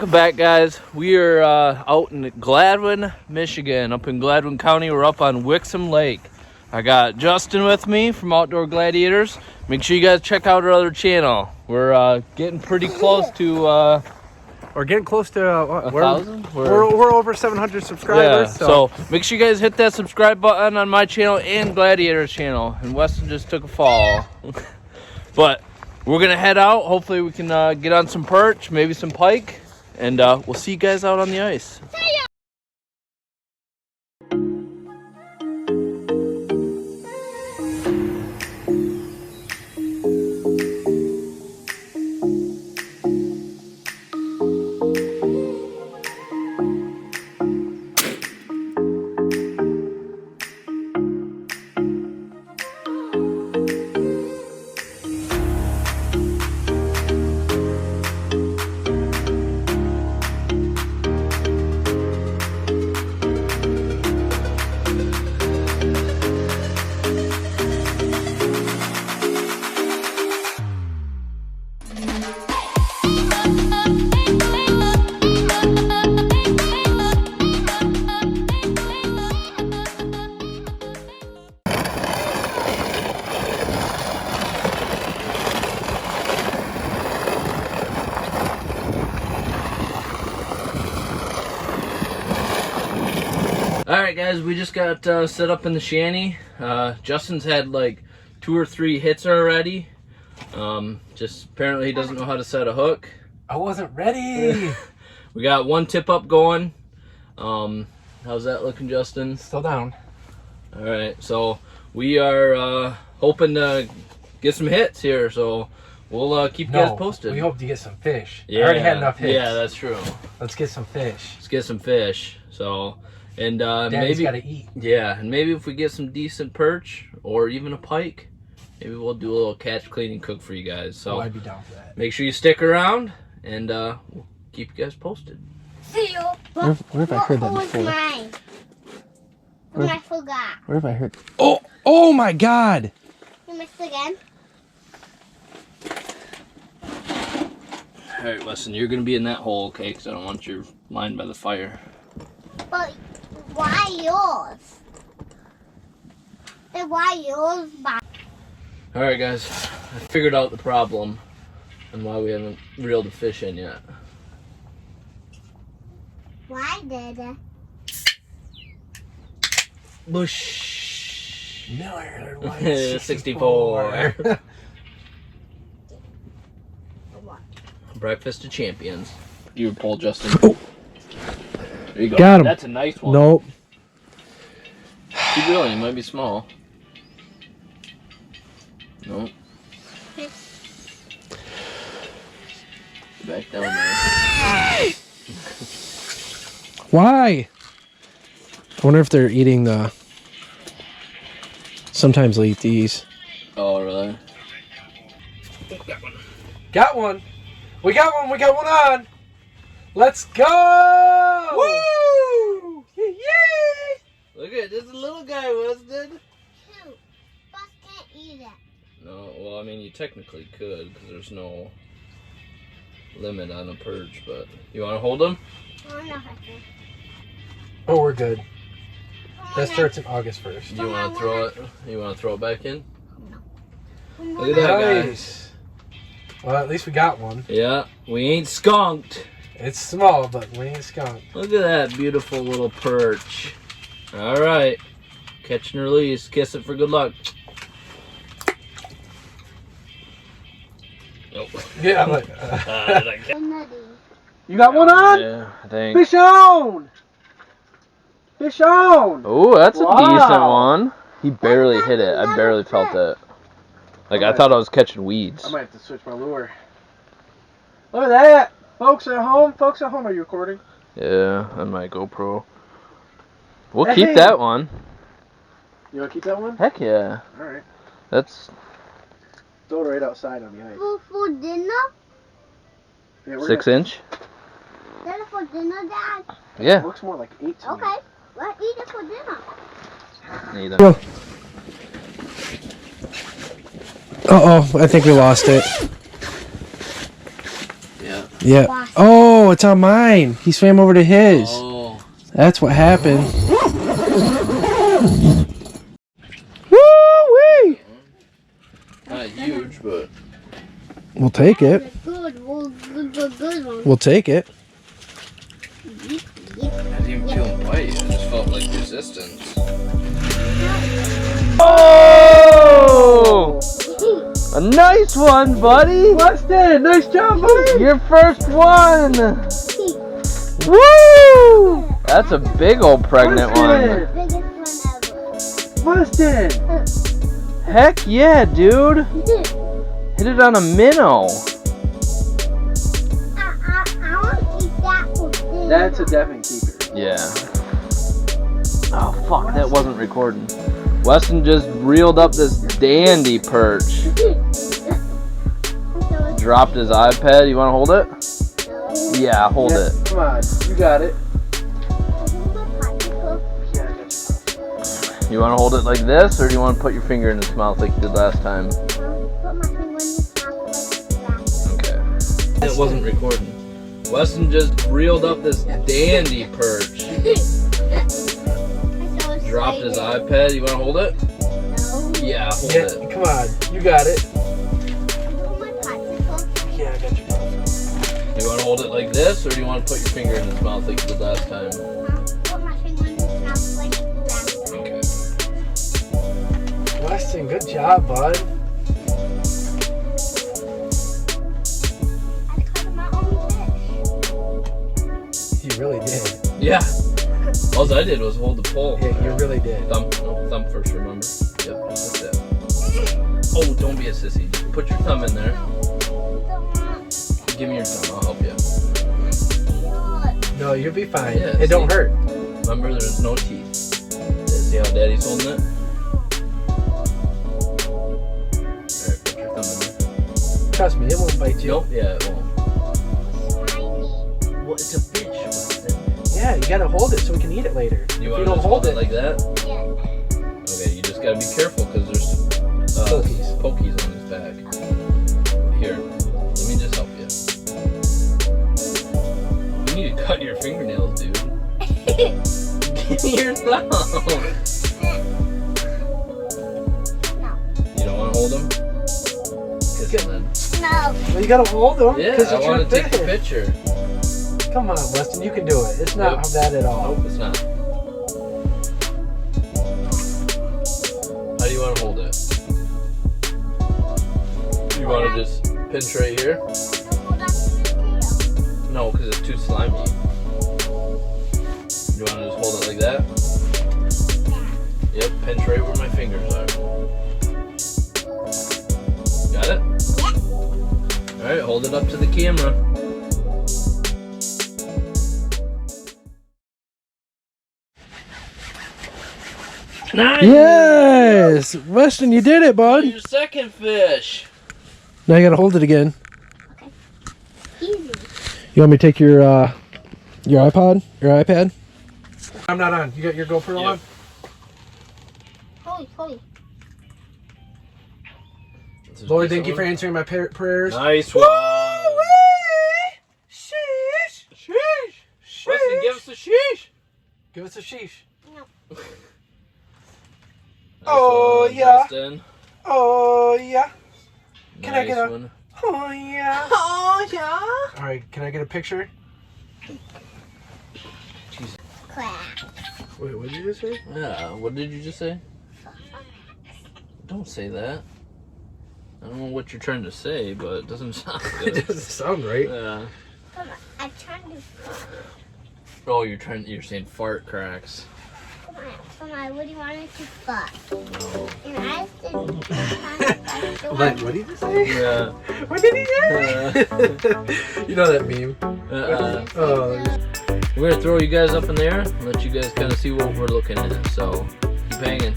Welcome back, guys. We are out in Gladwin, Michigan, up in Gladwin County. We're up on Wiggins Lake. I got Justin with me from Outdoor Gladiators. Make sure you guys check out our other channel. We're getting pretty close to we're getting close to 1,000. We're over 700 subscribers. Yeah, so make sure you guys hit that subscribe button on my channel and Gladiators channel. And Weston just took a fall. But we're gonna head out. Hopefully we can get on some perch, maybe some pike, and we'll see you guys out on the ice. Alright guys, we just got set up in the shanty. Justin's had like 2 or 3 hits already. Just apparently he doesn't know how to set a hook. I wasn't ready. We got 1 tip up going. How's that looking, Justin? Still down. Alright, so we are hoping to get some hits here, so we'll keep you guys posted. We hope to get some fish. Yeah, I already had enough hits. Yeah, that's true. Let's get some fish. Let's get some fish. So, and Daddy's maybe gotta eat. Yeah, and maybe if we get some decent perch or even a pike, maybe we'll do a little catch, clean, and cook for you guys. So I'd be down for that. make sure you stick around, and we'll keep you guys posted. See you. Where have I heard that before? Mine? I forgot. Where have I heard? Oh my God! You missed again. All right, Weston, you're gonna be in that hole, okay? Because I don't want you lying by the fire. But why yours? And why yours? All right, guys, I figured out the problem and why we haven't reeled a fish in yet. Why did it? Bush. Miller Lite 64. What? Breakfast of champions. You pull, Justin. Oh. There you go. Got him. That's a nice one. Nope. Keep going. It might be small. Nope. Back down there. Why? I wonder if they're eating the... Sometimes they eat these. Oh, really? Got one. We got one. We got one on. Let's go. Woo! Yay! Look at this little guy, Weston. Shoot. Bus can't eat it. No, well, I mean, you technically could because there's no limit on a perch, but you want to hold him? Oh, no, I can. Oh, we're good. Come That on, starts on August 1st. Do you want to throw it? You want to throw it back in? come Look at that, guys. Nice. Well, at least we got one. Yeah, we ain't skunked. It's small, but we ain't skunked. Look at that beautiful little perch. All right, catch and release. Kiss it for good luck. Nope. Yeah, but, you got one on? Yeah, I think. Fish on! Fish on! Oh, that's Wow. a decent one. He barely hit it. I barely felt it. Like, I thought I was catching weeds. I might have to switch my lure. Look at that! Folks at home, are you recording? Yeah, on my GoPro. We'll Hey. keep that one. You want to keep that one? Heck yeah. Alright. That's Throw it right outside on the ice. For dinner? Yeah, 6 inch. That is for dinner, Dad? Yeah. Looks more like 8 to me. Okay. Let's eat it for dinner. Neither. Go. Uh-oh, I think we lost it. Yeah. Yeah. Washed. Oh, it's on mine. He swam over to his. Oh. That's what happened. Woo-wee! Not huge, but We'll take it. Good one. We'll take it. I didn't even feel him bite. It just felt like resistance. Oh! A nice one, buddy. Weston, nice job, buddy. Your first one. Woo! That's a big old pregnant one. Biggest one Weston. Heck yeah, dude. ever. Hit it on a minnow. I want to eat that for dinner. That's a definite keeper. Yeah. Oh, fuck, that wasn't recording. Weston just reeled up this dandy perch. Dropped his iPad. You want to hold it? Yeah, hold it. Come on, you got it. You want to hold it like this, or do you want to put your finger in his mouth like you did last time? Put my finger in his mouth like that. Okay. It wasn't recording. Weston just reeled up this dandy perch. Dropped his iPad. You want to hold it? No. Yeah, hold Yeah, it. come on, you got it. Put my popsicle. Yeah, I got you. You want to hold it like this, or do you want to put your finger in his mouth like you did last time? Put my finger in his mouth like that. Okay. Weston, good job, bud. I caught my own fish. You really did. Yeah. All I did was hold the pole. Yeah, you really did. Thumb first, remember? Yep, just like that. Oh, don't be a sissy. Just put your thumb in there. Give me your thumb, I'll help you. No, you'll be fine. Yeah, It don't see? hurt. Remember, there's no teeth. See how Daddy's holding it? Alright, put your thumb in there. Trust me, it won't bite you. Nope, yeah, it won't. Well, it's a fish, Weston. Yeah, you gotta hold it so we can eat it later. You If want you to don't just hold it, like that? Yeah. Okay, you just gotta be careful because there's pokies on his back. Here, let me just help you. You need to cut your fingernails, dude. Give me your thumb. No. You don't want to hold him? Kiss him then. No. well, you gotta hold them. Yeah, 'cause I it's want your to take the fish. picture. Come on, Weston, you can do it. It's not Nope. bad at all. Nope, it's not. How do you want to hold it? You want to just pinch right here? Hold on to the tail. No, because it's too slimy. You want to just hold it like that? Yep, pinch right where my fingers are. Got it? Yeah. Alright, hold it up to the camera. Nice! Yes! Weston, you did it, bud. Your second fish. Now you gotta hold it again. Easy. You want me to take your iPod? Your iPad? I'm not on. You got your GoPro Yep. Holy. Lord, thank you for answering my prayers. Nice one. Sheesh! Sheesh! Weston, give us a sheesh. Give us a sheesh. No. Oh, Nice one, yeah. Justin. Oh, yeah. Can I Nice get a- one. Oh, yeah. Oh, yeah. All right, can I get a picture? Clap. Wait, what did you just say? Yeah, what did you just say? Don't say that. I don't know what you're trying to say, but it doesn't sound It good. doesn't sound right. Yeah. Come on. I'm trying to. Oh, you're saying fart cracks. Come on. What do you want it to fuck? Oh. And I said. What did he say? Yeah. What did he say? You know that meme. Oh, We're gonna throw you guys up in there and let you guys kind of see what we're looking at. So keep hanging.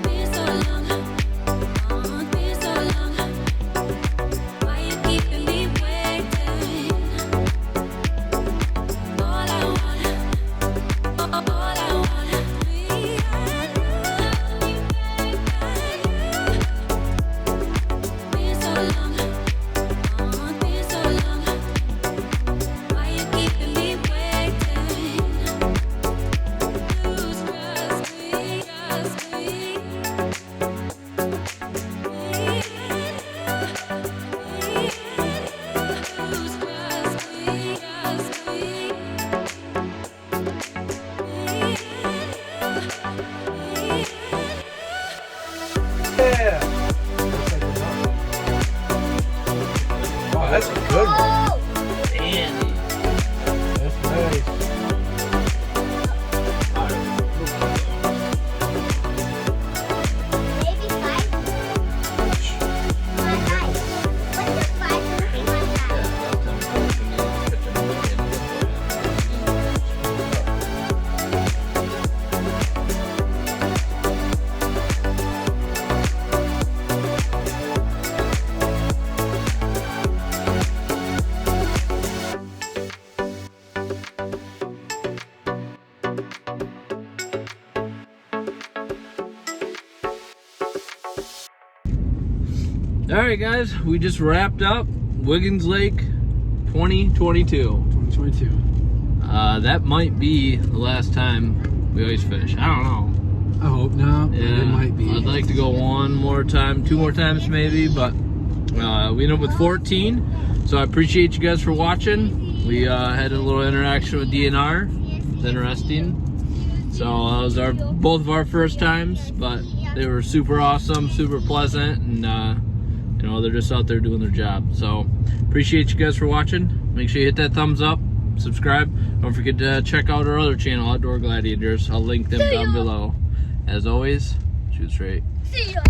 Been so long. All right, guys, we just wrapped up Wiggins Lake 2022. 2022. That might be the last time we always fish. I don't know. I hope not, but Yeah, it might be. I'd like to go one more time, 2 more times maybe, but we ended up with 14. So I appreciate you guys for watching. We had a little interaction with DNR. It's interesting. So that was both of our first times, but they were super awesome, super pleasant, and you know, they're just out there doing their job. So appreciate you guys for watching. Make sure you hit that thumbs up, subscribe. Don't forget to check out our other channel, Outdoor Gladiators. I'll link them down below. As always, shoot straight. See ya.